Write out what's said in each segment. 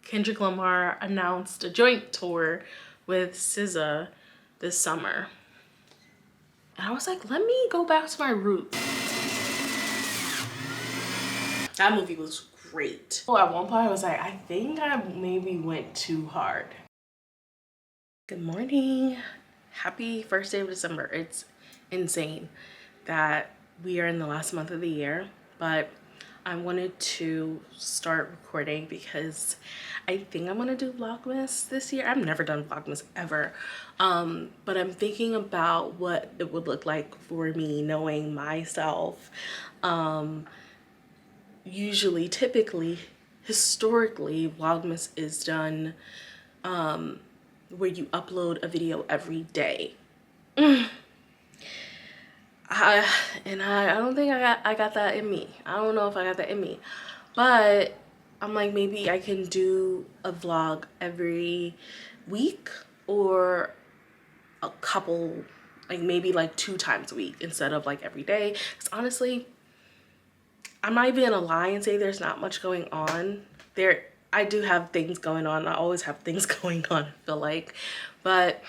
Kendrick Lamar announced a joint tour with SZA this summer. And I was like, let me go back to my roots. That movie was great. Oh, at one point I was like, I think I maybe went too hard. Good morning. Happy first day of December. It's insane that we are in the last month of the year, but I wanted to start recording because I think I'm gonna do vlogmas this year. I've never done vlogmas ever, but I'm thinking about what it would look like for me, knowing myself. Usually, typically, historically, vlogmas is done where you upload a video every day. I don't think I got that in me. I don't know if I got that in me, but I'm like, maybe I can do a vlog every week or a couple, like maybe like 2 times a week instead of like every day. Because honestly, I'm not even gonna lie and say there's not much going on. I do have things going on. I always have things going on, I feel like, but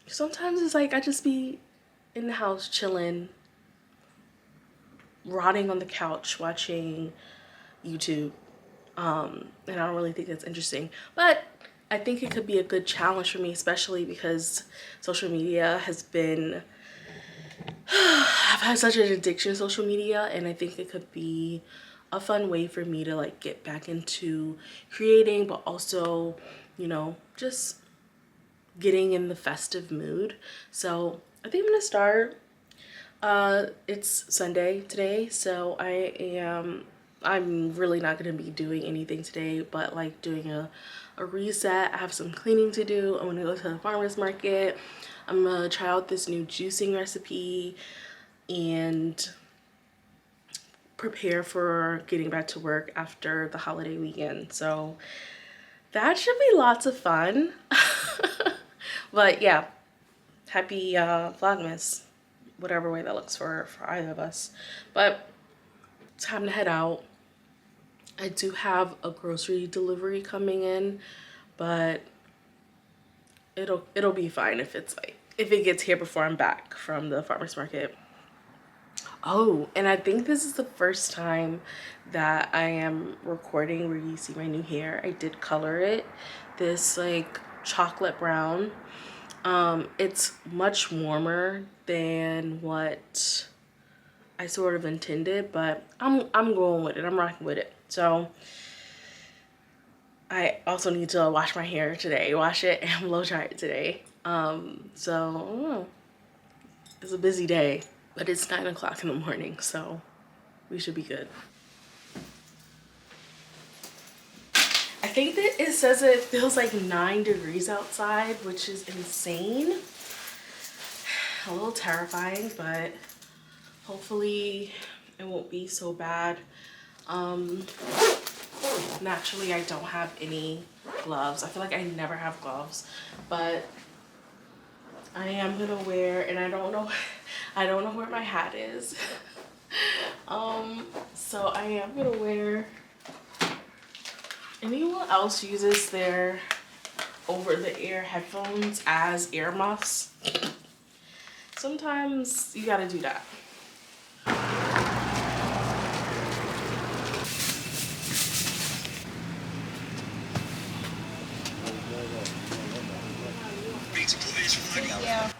sometimes it's like I just be in the house chilling, rotting on the couch watching YouTube, and I don't really think that's interesting, but I think it could be a good challenge for me, especially because social media has been I've had such an addiction to social media, and I think it could be a fun way for me to like get back into creating, but also, you know, just getting in the festive mood. So I think I'm gonna start. It's Sunday today, so I'm really not gonna be doing anything today but like doing a reset. I have some cleaning to do. I'm gonna go to the farmer's market. I'm gonna try out this new juicing recipe and prepare for getting back to work after the holiday weekend. So that should be lots of fun. But yeah, happy vlogmas, whatever way that looks for either of us. But time to head out. I do have a grocery delivery coming in, but it'll be fine if it gets here before I'm back from the farmer's market. Oh, and I think this is the first time that I am recording where you see my new hair. I did color it this like chocolate brown. It's much warmer than what I sort of intended, but I'm going with it. I'm rocking with it. So I also need to wash my hair today, wash it and blow dry it today. So it's a busy day, but it's 9 o'clock in the morning, so we should be good. I think that it says it feels like 9 degrees outside, which is insane. A little terrifying, but hopefully it won't be so bad. Naturally, I don't have any gloves. I feel like I never have gloves, but I am gonna wear, and I don't know where my hat is. So I am gonna wear. Anyone else uses their over-the-ear headphones as earmuffs? Sometimes you gotta do that. Yeah.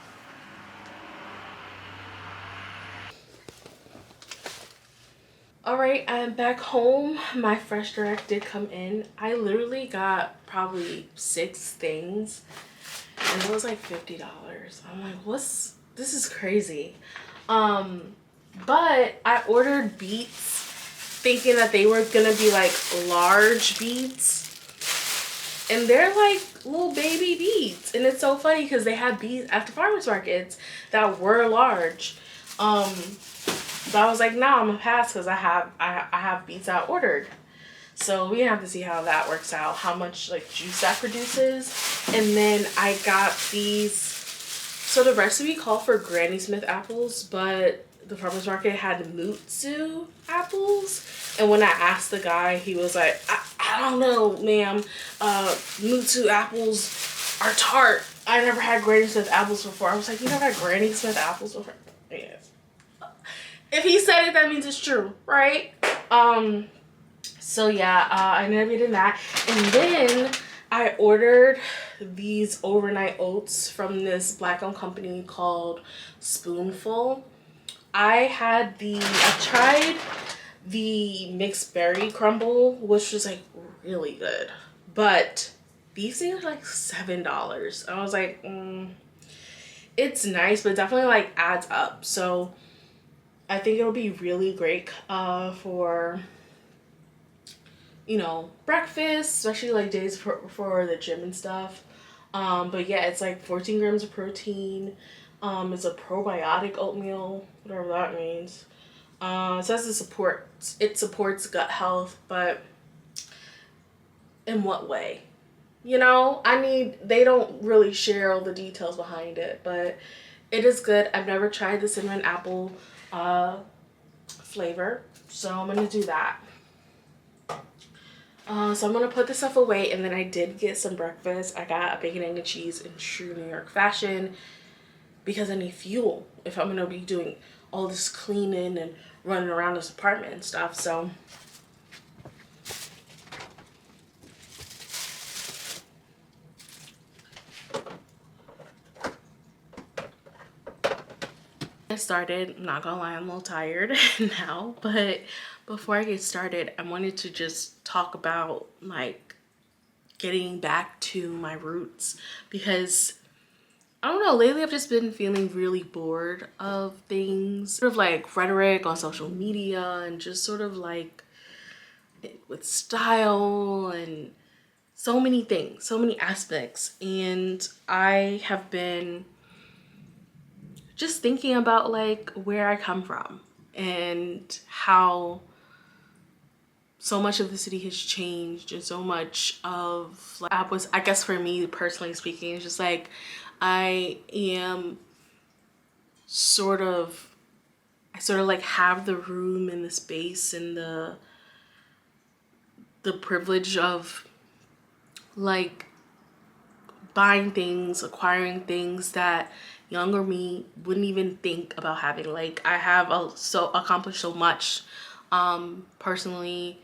All right, I'm back home. My fresh direct did come in. I literally got probably 6 things and it was like $50. I'm like, this is crazy. But I ordered beets thinking that they were gonna be like large beets, and they're like little baby beets. And it's so funny because they have beets at the farmers markets that were large. So I was like, nah, I'm gonna pass because I have beets I ordered. So we have to see how that works out, how much like juice that produces. And then I got these. So the recipe called for Granny Smith apples, but the farmer's market had Mutsu apples. And when I asked the guy, he was like, I I don't know, ma'am. New to apples are tart. I never had Granny Smith apples before. I was like, you never had Granny Smith apples before? Yes. If he said it, that means it's true, right? So yeah, I ended up getting that. And then I ordered these overnight oats from this black-owned company called Spoonful. I tried the mixed berry crumble, which was like really good. But these things are like $7. I was like, it's nice, but definitely like adds up. So I think it'll be really great for, you know, breakfast, especially like days for the gym and stuff. But yeah, it's like 14 grams of protein. It's a probiotic oatmeal, whatever that means. It says it supports gut health, but in what way? You know, they don't really share all the details behind it, but it is good. I've never tried the cinnamon apple flavor, so I'm gonna do that. So I'm gonna put this stuff away, and then I did get some breakfast. I got a bacon, egg, and cheese in true New York fashion because I need fuel if I'm gonna be doing all this cleaning and running around this apartment and stuff. So I started, I'm not gonna lie, I'm a little tired now, but before I get started, I wanted to just talk about like getting back to my roots, because I don't know, lately I've just been feeling really bored of things, sort of like rhetoric on social media and just sort of like with style and so many things, so many aspects. And I have been just thinking about like where I come from and how so much of the city has changed, and so much of like, I guess for me personally speaking, it's just like I sort of like have the room and the space and the privilege of like buying things, acquiring things that younger me wouldn't even think about having. Like I have so accomplished so much personally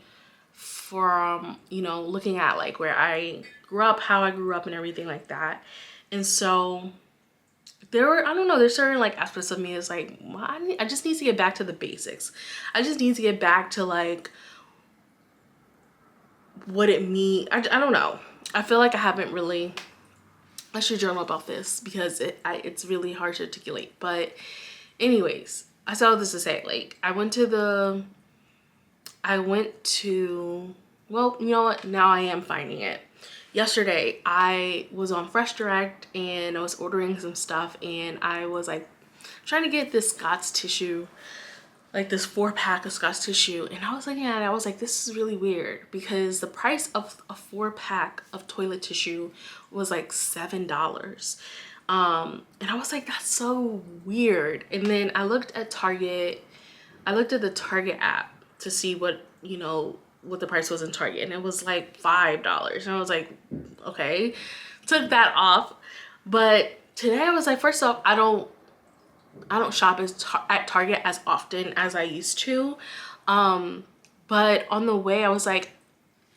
from, you know, looking at like where I grew up, how I grew up and everything like that. And so I don't know, there's certain like aspects of me that's like, well, I just need to get back to the basics. I just need to get back to like what it means. I don't know. I feel like I haven't really, I should journal about this because it's really hard to articulate. But anyways, I saw this to say, like, I went to, well, you know what? Now I am finding it. Yesterday, I was on Fresh Direct and I was ordering some stuff, and I was like trying to get this Scott's tissue, like this 4-pack of Scott's tissue. And I was looking at it, I was like, this is really weird because the price of a 4-pack of toilet tissue was like $7. And I was like, that's so weird. And then I looked at Target, I looked at the Target app to see what, you know, what the price was in Target, and it was like $5. And I was like, okay, took that off. But today I was like, first off, I don't shop at Target as often as I used to. But on the way I was like,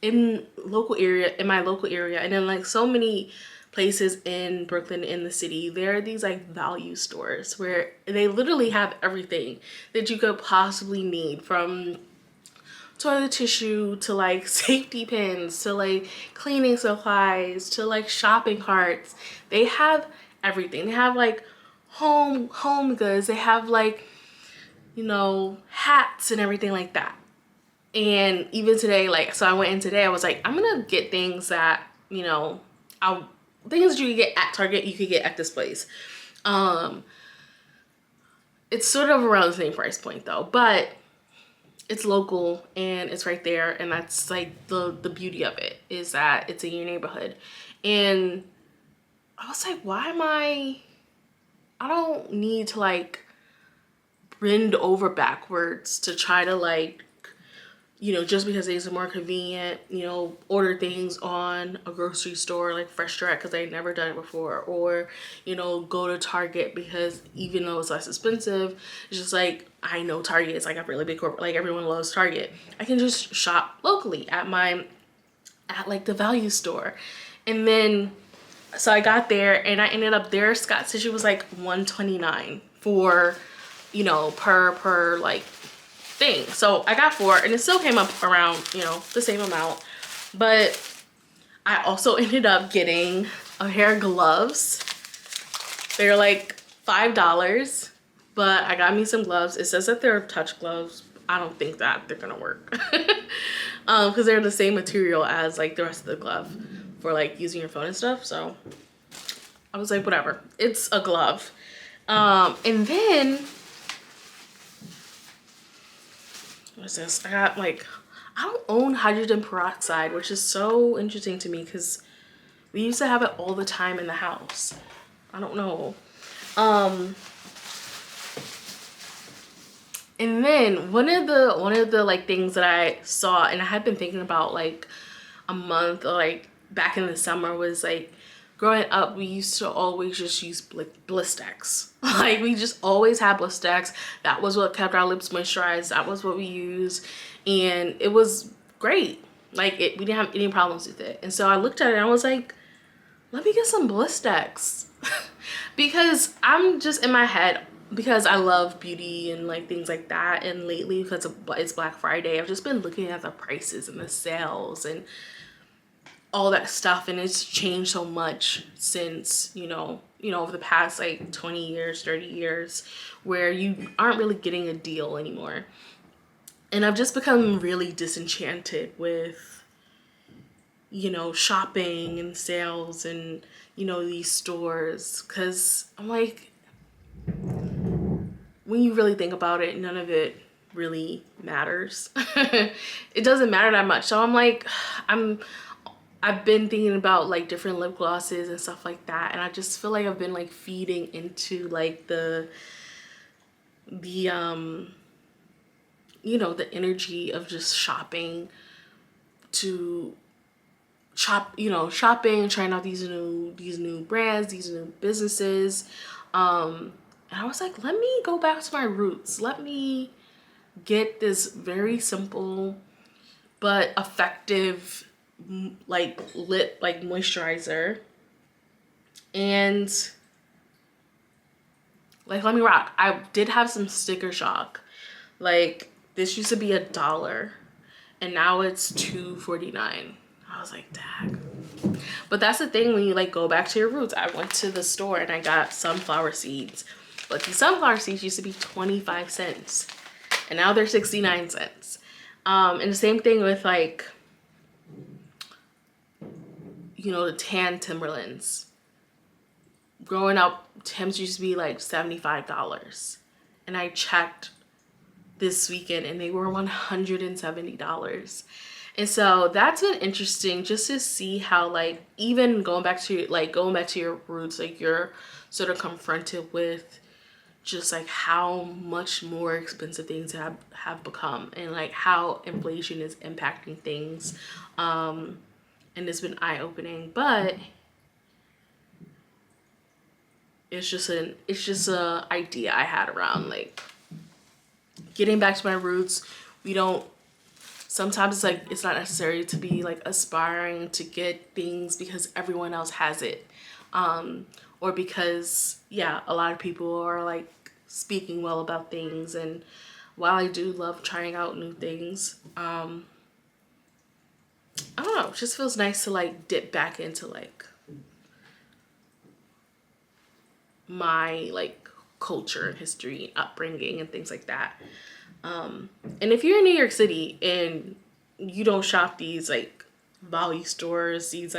in my local area, and then like so many places in Brooklyn, in the city, there are these like value stores where they literally have everything that you could possibly need, from toilet tissue to like safety pins to like cleaning supplies to like shopping carts. They have everything. They have like home goods. They have like, you know, hats and everything like that. And even today, like, so I went in today, I was like, I'm gonna get things that, you know, things that you could get at Target, you could get at this place. It's sort of around the same price point though, but it's local and it's right there. And that's like the beauty of it, is that it's in your neighborhood. And I was like, I don't need to like bend over backwards to try to like you know, just because it's more convenient, you know, order things on a grocery store like Fresh Direct because I'd never done it before, or, you know, go to Target because even though it's less expensive, it's just like, I know Target is like a really big corporate, like everyone loves Target. I can just shop locally at like the value store. And then, so I got there and I ended up, their Scott tissue was like $129 for, you know, per like thing. So I got 4 and it still came up around, you know, the same amount. But I also ended up getting a pair of gloves. They're like $5, but I got me some gloves. It says that they're touch gloves. I don't think that they're gonna work because they're the same material as like the rest of the glove for like using your phone and stuff. So I was like, whatever, it's a glove. And then what is this? I got like, I don't own hydrogen peroxide, which is so interesting to me because we used to have it all the time in the house. I don't know. And then one of the like things that I saw and I had been thinking about like a month or like back in the summer was like, growing up, we used to always just use Blistex. Like we just always had Blistex. That was what kept our lips moisturized. That was what we used, and it was great. Like we didn't have any problems with it. And so I looked at it and I was like, let me get some Blistex because I'm just in my head because I love beauty and like things like that. And lately, because it's Black Friday, I've just been looking at the prices and the sales and all that stuff, and it's changed so much since you know over the past like 20 years 30 years where you aren't really getting a deal anymore. And I've just become really disenchanted with, you know, shopping and sales and, you know, these stores, because I'm like, when you really think about it, none of it really matters. It doesn't matter that much. So I'm like, I've been thinking about like different lip glosses and stuff like that, and I just feel like I've been like feeding into like the you know, the energy of just shopping to shopping, trying out these new brands, these new businesses. And I was like, let me go back to my roots. Let me get this very simple but effective like lip like moisturizer, and like let me rock. I did have some sticker shock. Like this used to be $1 and now it's $2.49. I was like, dang. But that's the thing when you like go back to your roots. I went to the store and I got sunflower seeds, but these sunflower seeds used to be 25 cents and now they're 69 cents. And the same thing with like, you know, the tan Timberlands. Growing up, Timbs used to be like $75. And I checked this weekend and they were $170. And so that's been interesting just to see how like even going back to your roots, like you're sort of confronted with just like how much more expensive things have become, and like how inflation is impacting things. And it's been eye-opening, but it's just a idea I had around like getting back to my roots. Sometimes it's like it's not necessary to be like aspiring to get things because everyone else has it, or because a lot of people are like speaking well about things. And while I do love trying out new things, I don't know, it just feels nice to like dip back into like my like culture and history and upbringing and things like that. And if you're in New York City and you don't shop these like value stores, these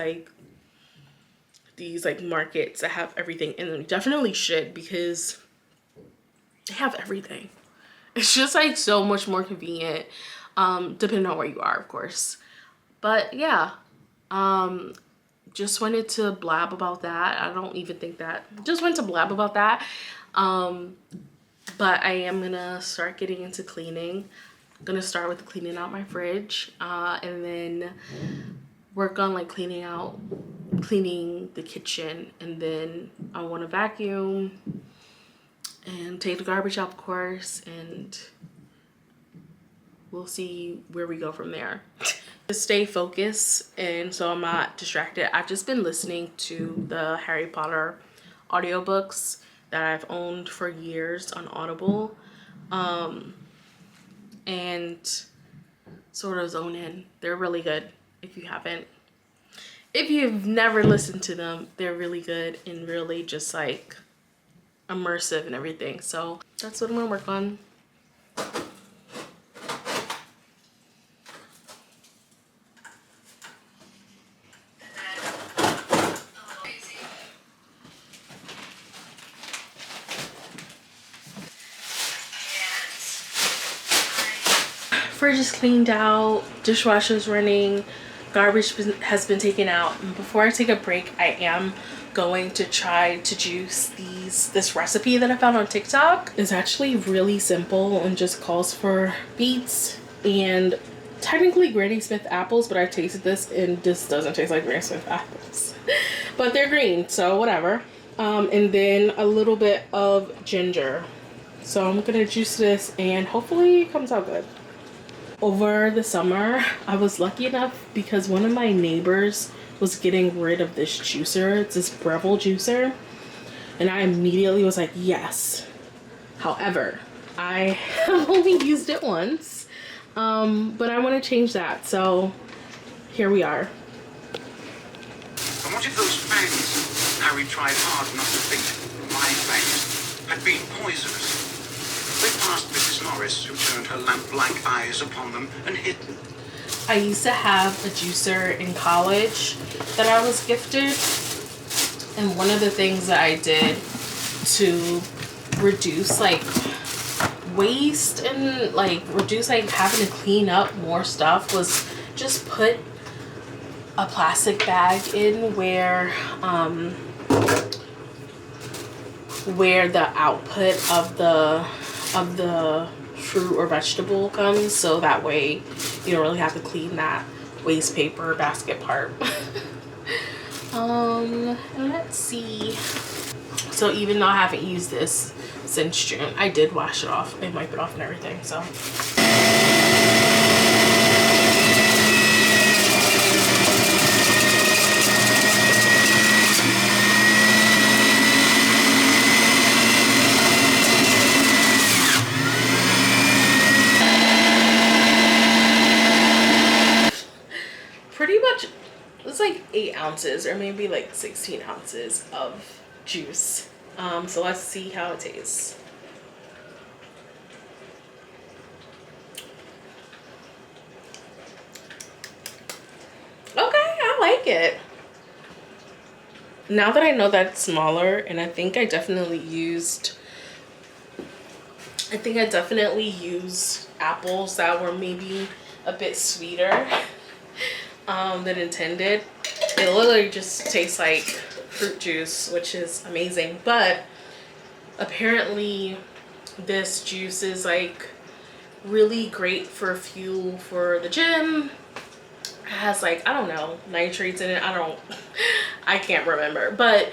markets that have everything in them, you definitely should, because they have everything. It's just like so much more convenient, depending on where you are, of course. But yeah, just wanted to blab about that. I don't even think that, just wanted to blab about that. But I am gonna start getting into cleaning. gonna start with cleaning out my fridge, and then work on like cleaning the kitchen, and then I want to vacuum and take the garbage out, of course, and we'll see where we go from there. To stay focused and so I'm not distracted, I've just been listening to the Harry Potter audiobooks that I've owned for years on Audible, and sort of zone in. They're really good. If you've never listened to them, they're really good and really just like immersive and everything. So that's what I'm gonna work on. Fridge is cleaned out, dishwasher's running, garbage has been taken out. And before I take a break, I am going to try to juice this recipe that I found on TikTok. It's actually really simple and just calls for beets and technically Granny Smith apples, but I tasted this and this doesn't taste like Granny Smith apples. But they're green, so whatever. And then a little bit of ginger. So I'm gonna juice this and hopefully it comes out good. Over the summer, I was lucky enough because one of my neighbors was getting rid of this juicer. It's this Breville juicer. And I immediately was like, yes. However, I have only used it once. But I want to change that. So here we are. And what if those fangs Harry tried hard not to think my fangs had been poisonous? They passed Mrs. Norris, who turned her lamp-like eyes upon them and hid them. I used to have a juicer in college that I was gifted. And one of the things that I did to reduce like waste and like reduce like having to clean up more stuff was just put a plastic bag in where the output of the fruit or vegetable comes, so that way you don't really have to clean that waste paper basket part. And let's see. So even though I haven't used this since June, I did wash it off and wipe it off and everything, so. Pretty much, it's like 8 ounces or maybe like 16 ounces of juice. So let's see how it tastes. Okay, I like it. Now that I know that it's smaller, and I think I definitely used apples that were maybe a bit sweeter than intended. It literally just tastes like fruit juice, which is amazing. But apparently this juice is like really great for fuel for the gym. It has like, I don't know, nitrates in it. I can't remember, but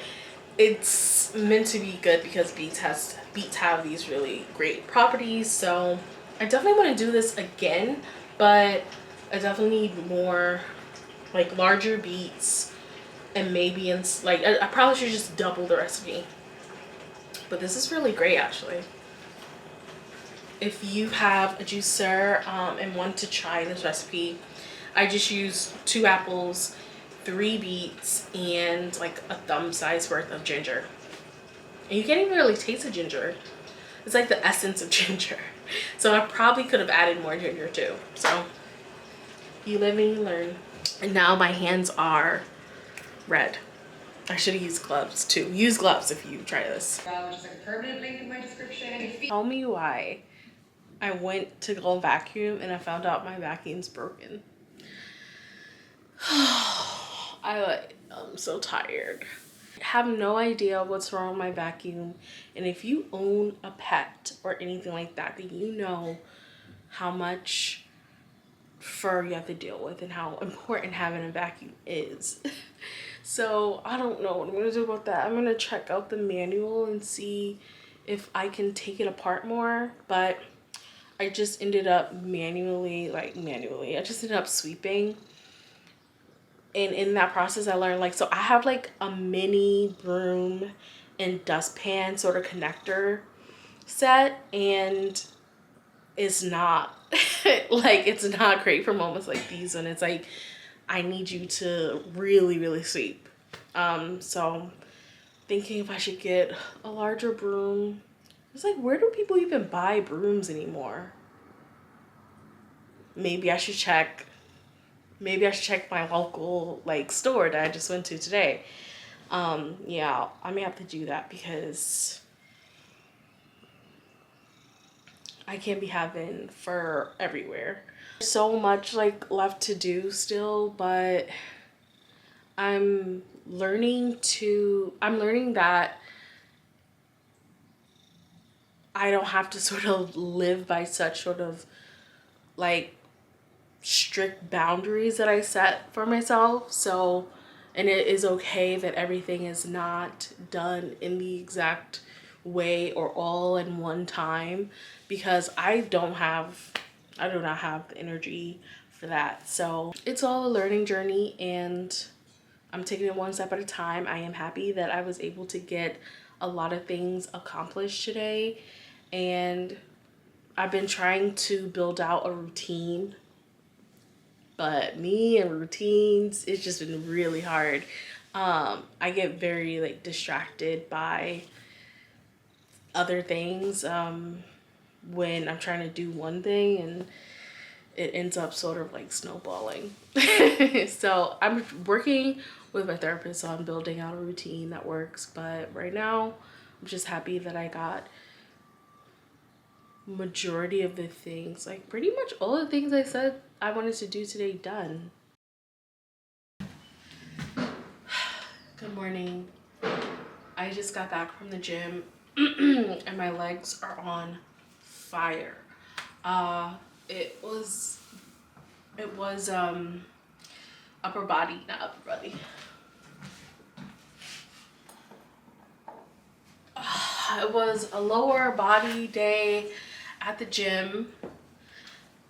it's meant to be good because beets have these really great properties. So I definitely want to do this again, but I definitely need more, like larger beets, and maybe I probably should just double the recipe. But this is really great actually. If you have a juicer and want to try this recipe, I just used 2 apples, 3 beets, and like a thumb size worth of ginger. And you can't even really taste the ginger. It's like the essence of ginger. So I probably could have added more ginger too. So you live and you learn. And now my hands are red. I should have used gloves too. Use gloves if you try this. Just like a permanent link in my description. Tell me why I went to go vacuum and I found out my vacuum's broken. I'm so tired. I have no idea what's wrong with my vacuum. And if you own a pet or anything like that, then you know how much fur you have to deal with and how important having a vacuum is. So I don't know what I'm gonna do about that. I'm gonna check out the manual and see if I can take it apart more, but I just ended up I just ended up sweeping. And in that process, I learned, like, so I have like a mini broom and dustpan sort of connector set, and it's not like, it's not great for moments like these when it's like, I need you to really, really sweep. So thinking if I should get a larger broom. It's like, where do people even buy brooms anymore? Maybe I should check my local like store that I just went to today. Yeah, I may have to do that because I can't be having fur everywhere. So much like left to do still, but I'm learning that I don't have to sort of live by such sort of like strict boundaries that I set for myself. So, and it is okay that everything is not done in the exact way or all in one time, because I do not have the energy for that. So it's all a learning journey and I'm taking it one step at a time. I am happy that I was able to get a lot of things accomplished today, and I've been trying to build out a routine, but me and routines, it's just been really hard. I get very like distracted by other things when I'm trying to do one thing, and it ends up sort of like snowballing. So I'm working with my therapist on building out a routine that works, but right now I'm just happy that I got majority of the things, like pretty much all the things I said I wanted to do today, done. Good morning. I just got back from the gym and my legs are on fire. It was upper body, not upper body. It was a lower body day at the gym,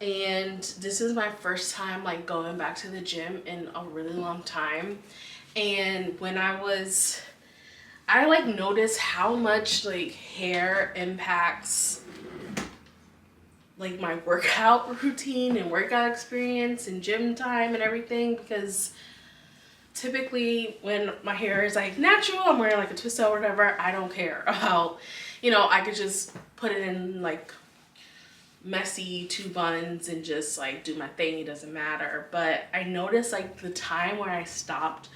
and this is my first time like going back to the gym in a really long time. And when I like noticed how much like hair impacts like my workout routine and workout experience and gym time and everything, because typically when my hair is like natural, I'm wearing like a twist out or whatever, I don't care about, I could just put it in like messy 2 buns and just like do my thing, it doesn't matter. But I noticed like the time where I stopped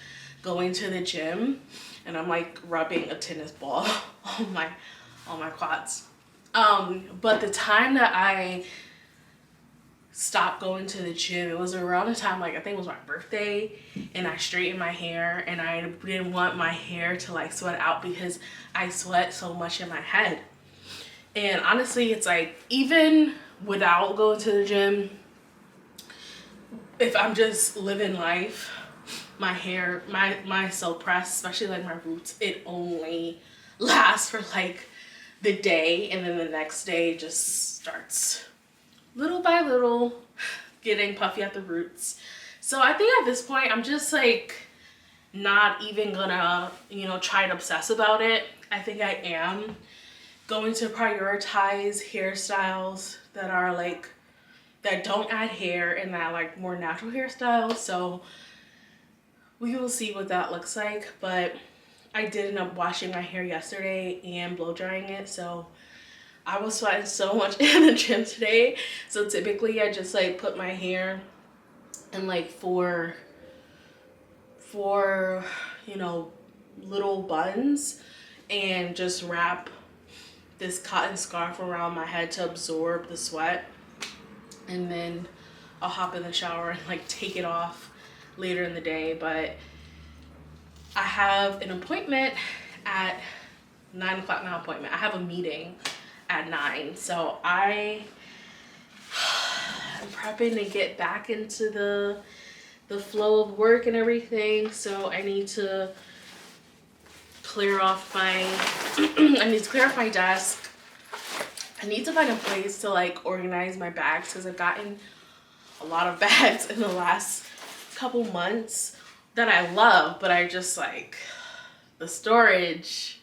going to the gym and I'm like rubbing a tennis ball on my quads. But the time that I stopped going to the gym, it was around the time, like I think it was my birthday, and I straightened my hair, and I didn't want my hair to like sweat out because I sweat so much in my head. And honestly, it's like, even without going to the gym, if I'm just living life, my hair, my silk press, especially like my roots, it only lasts for like the day, and then the next day just starts little by little getting puffy at the roots. So I think at this point I'm just like not even gonna try and obsess about it. I think I am going to prioritize hairstyles that are like, that don't add hair and that like more natural hairstyles. So we will see what that looks like. But I did end up washing my hair yesterday and blow drying it, so I was sweating so much in the gym today. So typically I just like put my hair in like four little buns and just wrap this cotton scarf around my head to absorb the sweat, and then I'll hop in the shower and like take it off later in the day. But I have an appointment at 9 o'clock, not appointment, I have a meeting at 9. So I'm prepping to get back into the flow of work and everything. So I need to clear off my I need to clear off my desk. I need to find a place to like organize my bags because I've gotten a lot of bags in the last couple months that I love, but I just like the storage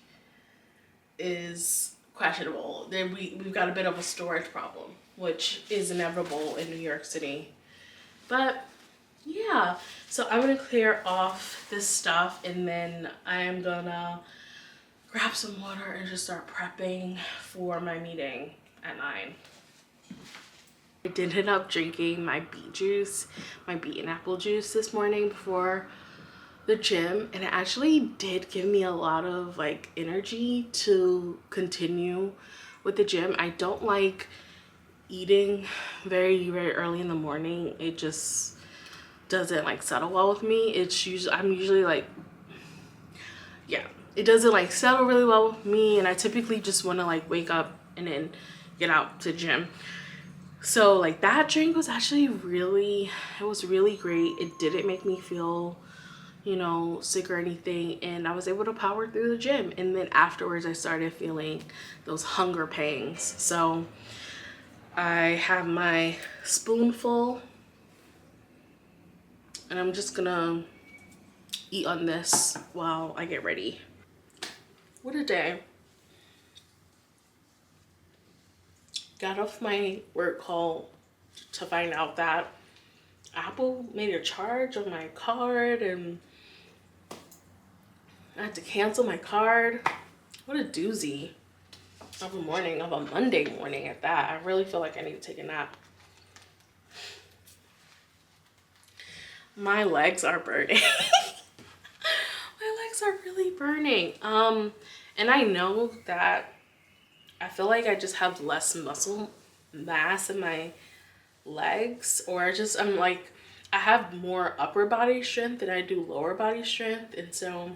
is questionable. Then we've got a bit of a storage problem, which is inevitable in New York City. But yeah, so I'm gonna clear off this stuff and then I am gonna grab some water and just start prepping for my meeting at 9. I did end up drinking my beet juice, my beet and apple juice this morning before the gym, and it actually did give me a lot of like energy to continue with the gym. I don't like eating very early in the morning. It just doesn't like settle well with me. I'm usually like, yeah, it doesn't like settle really well with me, and I typically just want to like wake up and then get out to gym. So like that drink was actually really great. It didn't make me feel, you know, sick or anything, and I was able to power through the gym. And then afterwards I started feeling those hunger pangs. So I have my spoonful and I'm just gonna eat on this while I get ready. What a day. Got off my work call to find out that Apple made a charge on my card and I had to cancel my card. What a doozy of a morning, of a Monday morning at that. I really feel like I need to take a nap. My legs are burning. My legs are really burning. And I know that I feel like I just have less muscle mass in my legs, or I'm like, I have more upper body strength than I do lower body strength. And so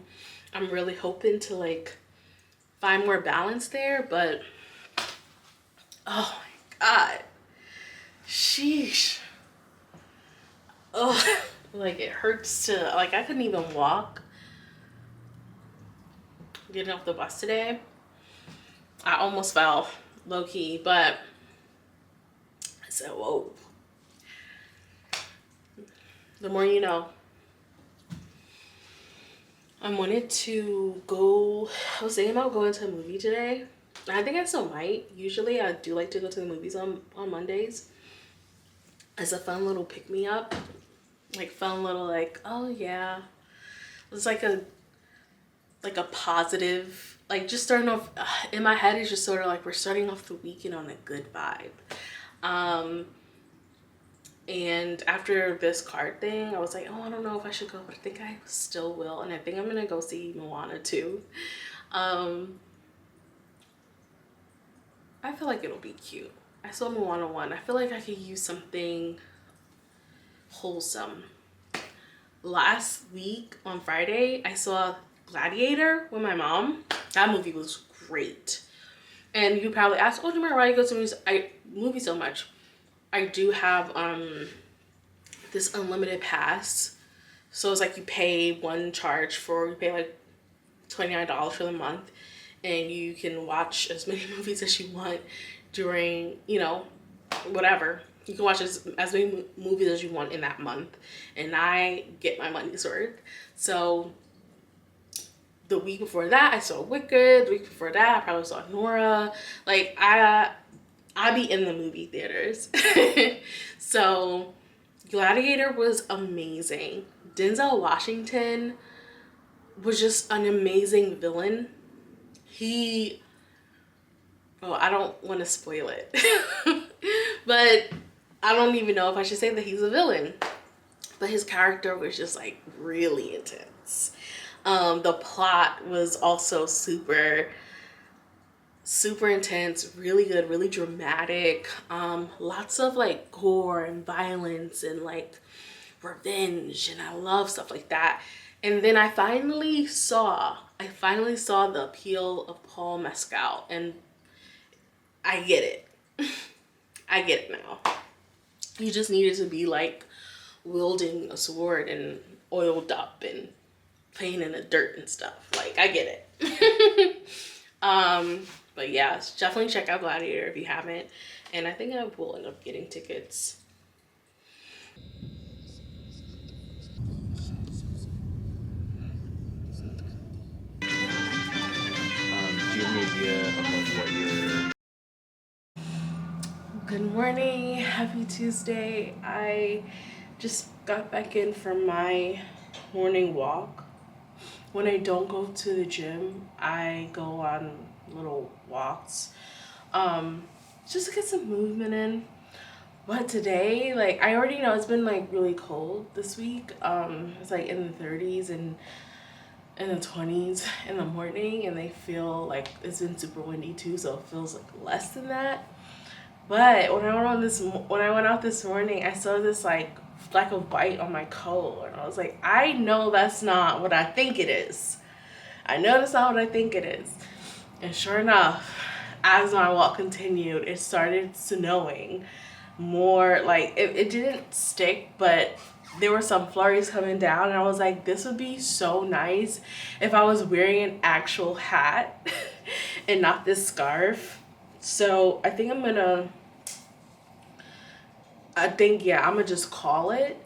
I'm really hoping to like find more balance there, but oh my God, sheesh. Oh, like it hurts to, like I couldn't even walk getting off the bus today. I almost fell low key, but I said, whoa. The more you know. I wanted to go, I was thinking about going to a movie today. I think I still might. Usually I do like to go to the movies on Mondays as a fun little pick-me-up. Like fun little like, oh yeah. It's like a positive, like just starting off, in my head it's just sort of like we're starting off the weekend on a good vibe. And after this card thing, I was like, oh, I don't know if I should go, but I think I still will. And I think I'm gonna go see Moana too. I feel like it'll be cute. I saw Moana 1. I feel like I could use something wholesome. Last week on Friday, I saw Gladiator with my mom. That movie was great. And you probably ask, oh, Jamera, why you go to movies so much? I do have this unlimited pass. So it's like you pay one charge you pay like $29 for the month, and you can watch as many movies as you want during, you know, whatever. You can watch as many movies as you want in that month, and I get my money's worth. So the week before that, I saw Wicked. The week before that, I probably saw Nora. Like, I be in the movie theaters. So Gladiator was amazing. Denzel Washington was just an amazing villain. I don't want to spoil it. But I don't even know if I should say that he's a villain. But his character was just like really intense. The plot was also super intense, really good, really dramatic. Lots of like gore and violence and like revenge, and I love stuff like that. And then I finally saw the appeal of Paul Mescal, and I get it. I get it now. You just needed to be like wielding a sword and oiled up and playing in the dirt and stuff. Like, I get it. But yeah, definitely check out Gladiator if you haven't. And I think I will end up getting tickets. Do you have any idea of like what you're... Good morning, happy Tuesday. I just got back in from my morning walk. When I don't go to the gym, I go on little walks, just to get some movement in. But today, like, I already know it's been like really cold this week. It's like in the 30s and in the 20s in the morning, and they feel like it's been super windy too, so it feels like less than that. But when I went out this morning, I saw this like fleck of white on my coat, and I was like, I know that's not what I think it is. I know that's not what I think it is. And sure enough, as my walk continued, it started snowing more. Like, it didn't stick, but there were some flurries coming down, and I was like, this would be so nice if I was wearing an actual hat and not this scarf. So I think I'm gonna just call it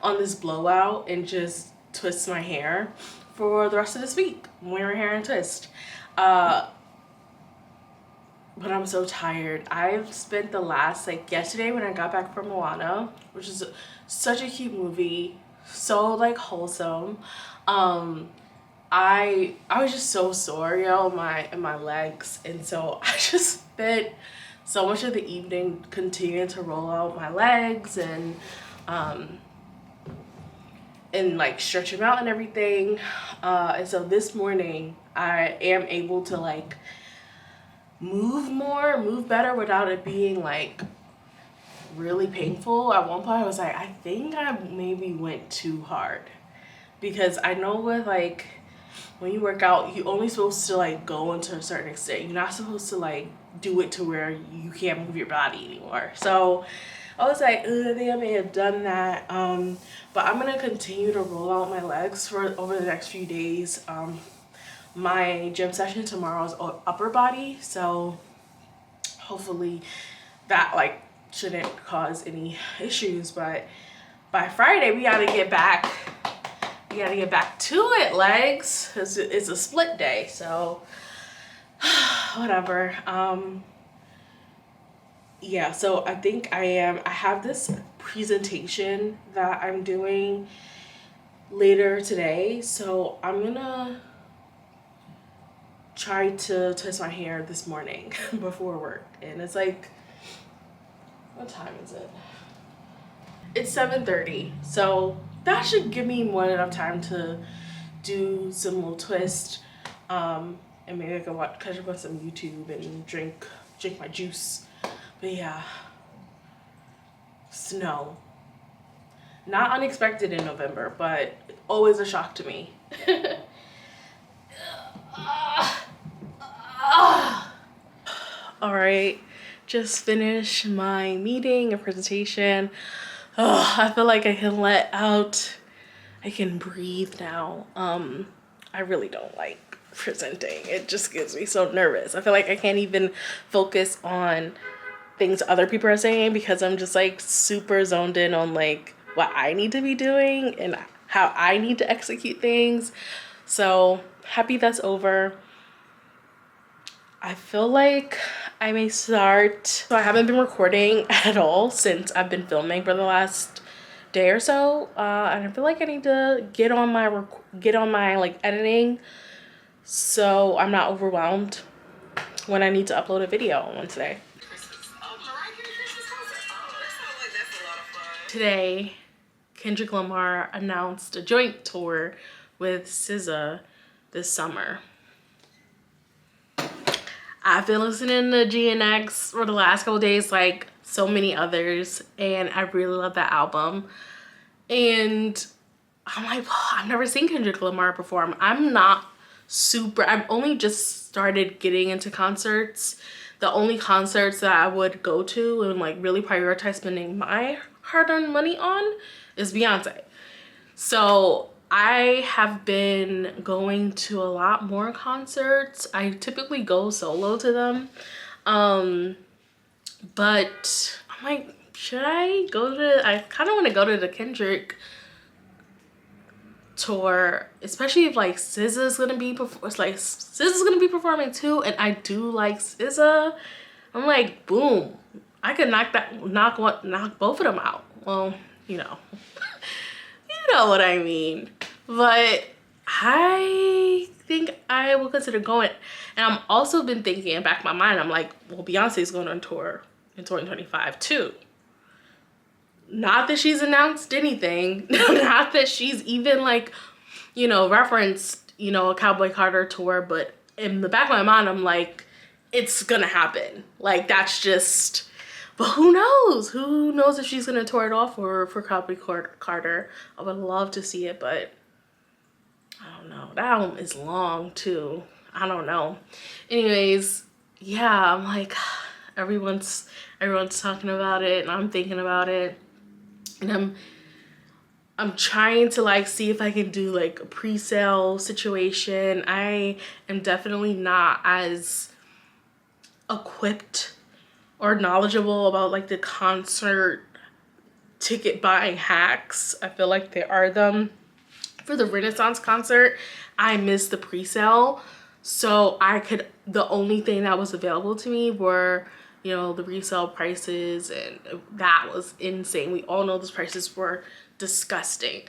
on this blowout and just twist my hair for the rest of this week. I'm wearing hair and twist. But I'm so tired. I've spent the last, like, yesterday when I got back from Moana, which is such a cute movie, so like wholesome. I was just so sore, yo, in my legs, and so I just spent so much of the evening continuing to roll out my legs and like stretch them out and everything. And so this morning I am able to like move better without it being like really painful. At one point I was like, I think I maybe went too hard, because I know with like when you work out, you're only supposed to like go into a certain extent. You're not supposed to like do it to where you can't move your body anymore. So I was like, I think I may have done that. But I'm gonna continue to roll out my legs for over the next few days. My gym session tomorrow is upper body, so hopefully that like shouldn't cause any issues. But by Friday we gotta get back to it, legs. It's a split day, so whatever. Yeah, so I think I have this presentation that I'm doing later today, so I'm gonna try to twist my hair this morning before work. And it's like, what time is it? It's 7:30, so that should give me more than enough time to do some little twist, and maybe I can catch up on some YouTube and drink my juice. But yeah, snow, not unexpected in November, but always a shock to me. All right, just finished my meeting and presentation. I feel like I can let out, I can breathe now. I really don't like presenting. It just gets me so nervous. I feel like I can't even focus on things other people are saying, because I'm just like super zoned in on like what I need to be doing and how I need to execute things. So happy that's over. I feel like I may start. So I haven't been recording at all since I've been filming for the last day or so, and I feel like I need to get on my like editing, so I'm not overwhelmed when I need to upload a video on Wednesday. Today, Kendrick Lamar announced a joint tour with SZA this summer. I've been listening to GNX for the last couple days, like so many others, and I really love that album. And I'm like, I've never seen Kendrick Lamar perform. I've only just started getting into concerts the only concerts that I would go to and like really prioritize spending my hard-earned money on is Beyonce. So I have been going to a lot more concerts. I typically go solo to them. But I'm like, should I go to, I kind of want to go to the Kendrick tour, especially if like SZA's gonna be performing too, and I do like SZA. I'm like, boom, I could knock both of them out. Well, you know what I mean. But I think I will consider going. And I'm also been thinking in the back of my mind, I'm like, well, Beyonce's going on tour in 2025 too. Not that she's announced anything, not that she's even like, you know, referenced, you know, a Cowboy Carter tour, but in the back of my mind, I'm like, it's gonna happen. Like, that's just, but who knows? Who knows if she's gonna tour it off for Cowboy Carter. I would love to see it, but I don't know. That album is long too. I don't know. Anyways, yeah, I'm like, everyone's talking about it and I'm thinking about it. And I'm trying to like see if I can do like a pre-sale situation. I am definitely not as equipped or knowledgeable about like the concert ticket buying hacks. I feel like there are them. For the Renaissance concert, I missed the pre-sale. So the only thing that was available to me were, you know, the resale prices, and that was insane. We all know those prices were disgusting.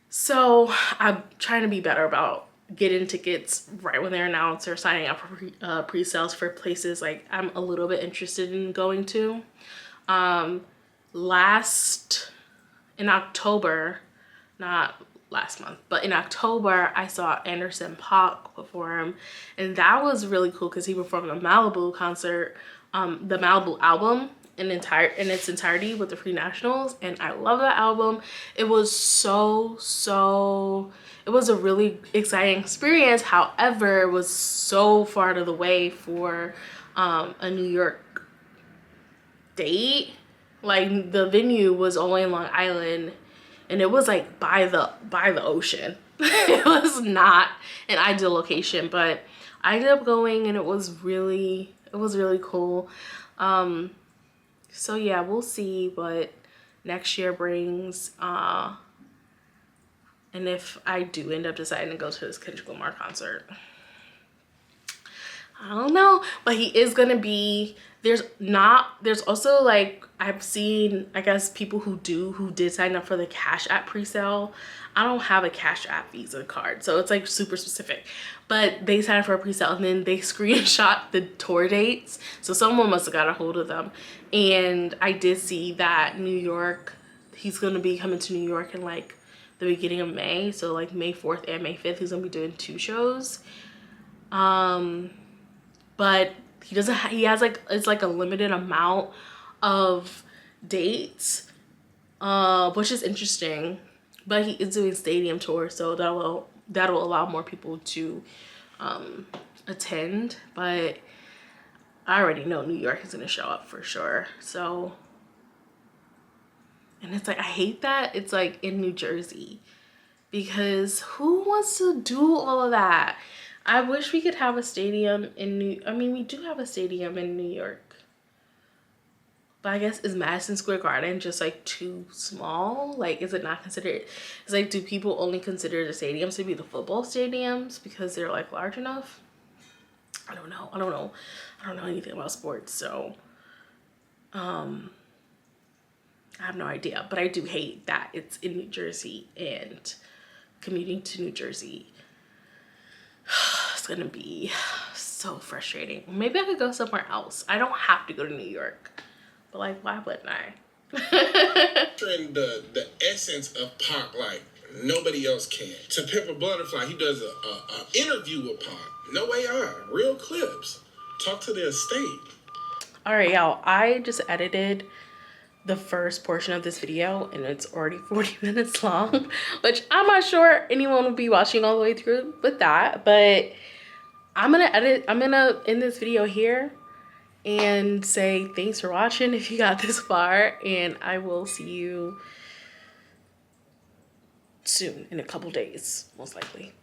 So I'm trying to be better about getting tickets right when they're announced or signing up for pre-sales for places like I'm a little bit interested in going to. In October, not last month, but in October, I saw Anderson .Paak perform, and that was really cool because he performed the Malibu concert, the Malibu album in its entirety with the Free Nationals, and I love that album. It was it was a really exciting experience. However, it was so far out of the way for a New York date. Like, the venue was only in Long Island, and it was like by the ocean. It was not an ideal location, but I ended up going, and it was really cool. So yeah, we'll see what next year brings, and if I do end up deciding to go to this Kendrick Lamar concert. I don't know, but he is gonna be, there's also like, I've seen, I guess, people who did sign up for the Cash App pre-sale. I don't have a Cash App Visa card, so it's like super specific, but they signed up for a pre-sale and then they screenshot the tour dates. So someone must have got a hold of them. And I did see that New York, he's gonna be coming to New York in like the beginning of May. So like May 4th and May 5th, he's gonna be doing 2 shows. But he has like, it's like a limited amount of dates, which is interesting, but he is doing stadium tour, so that'll allow more people to attend. But I already know New York is gonna show up for sure. So, and it's like, I hate that it's like in New Jersey, because who wants to do all of that? I wish we could have a stadium in we do have a stadium in New York. But I guess, is Madison Square Garden just like too small? Like, is it not considered? It's like, do people only consider the stadiums to be the football stadiums because they're like large enough? I don't know. I don't know anything about sports, so I have no idea. But I do hate that it's in New Jersey, and commuting to New Jersey, it's gonna be so frustrating. Maybe I could go somewhere else. I don't have to go to New York, but like, why wouldn't I? the essence of Pac like nobody else can. To Pimp a Butterfly, he does a interview with Pac. No AI, real clips. Talk to the estate. All right, y'all. I just edited the first portion of this video, and it's already 40 minutes long, which I'm not sure anyone will be watching all the way through with that, but I'm gonna end this video here, and say thanks for watching if you got this far, and I will see you soon in a couple days, most likely.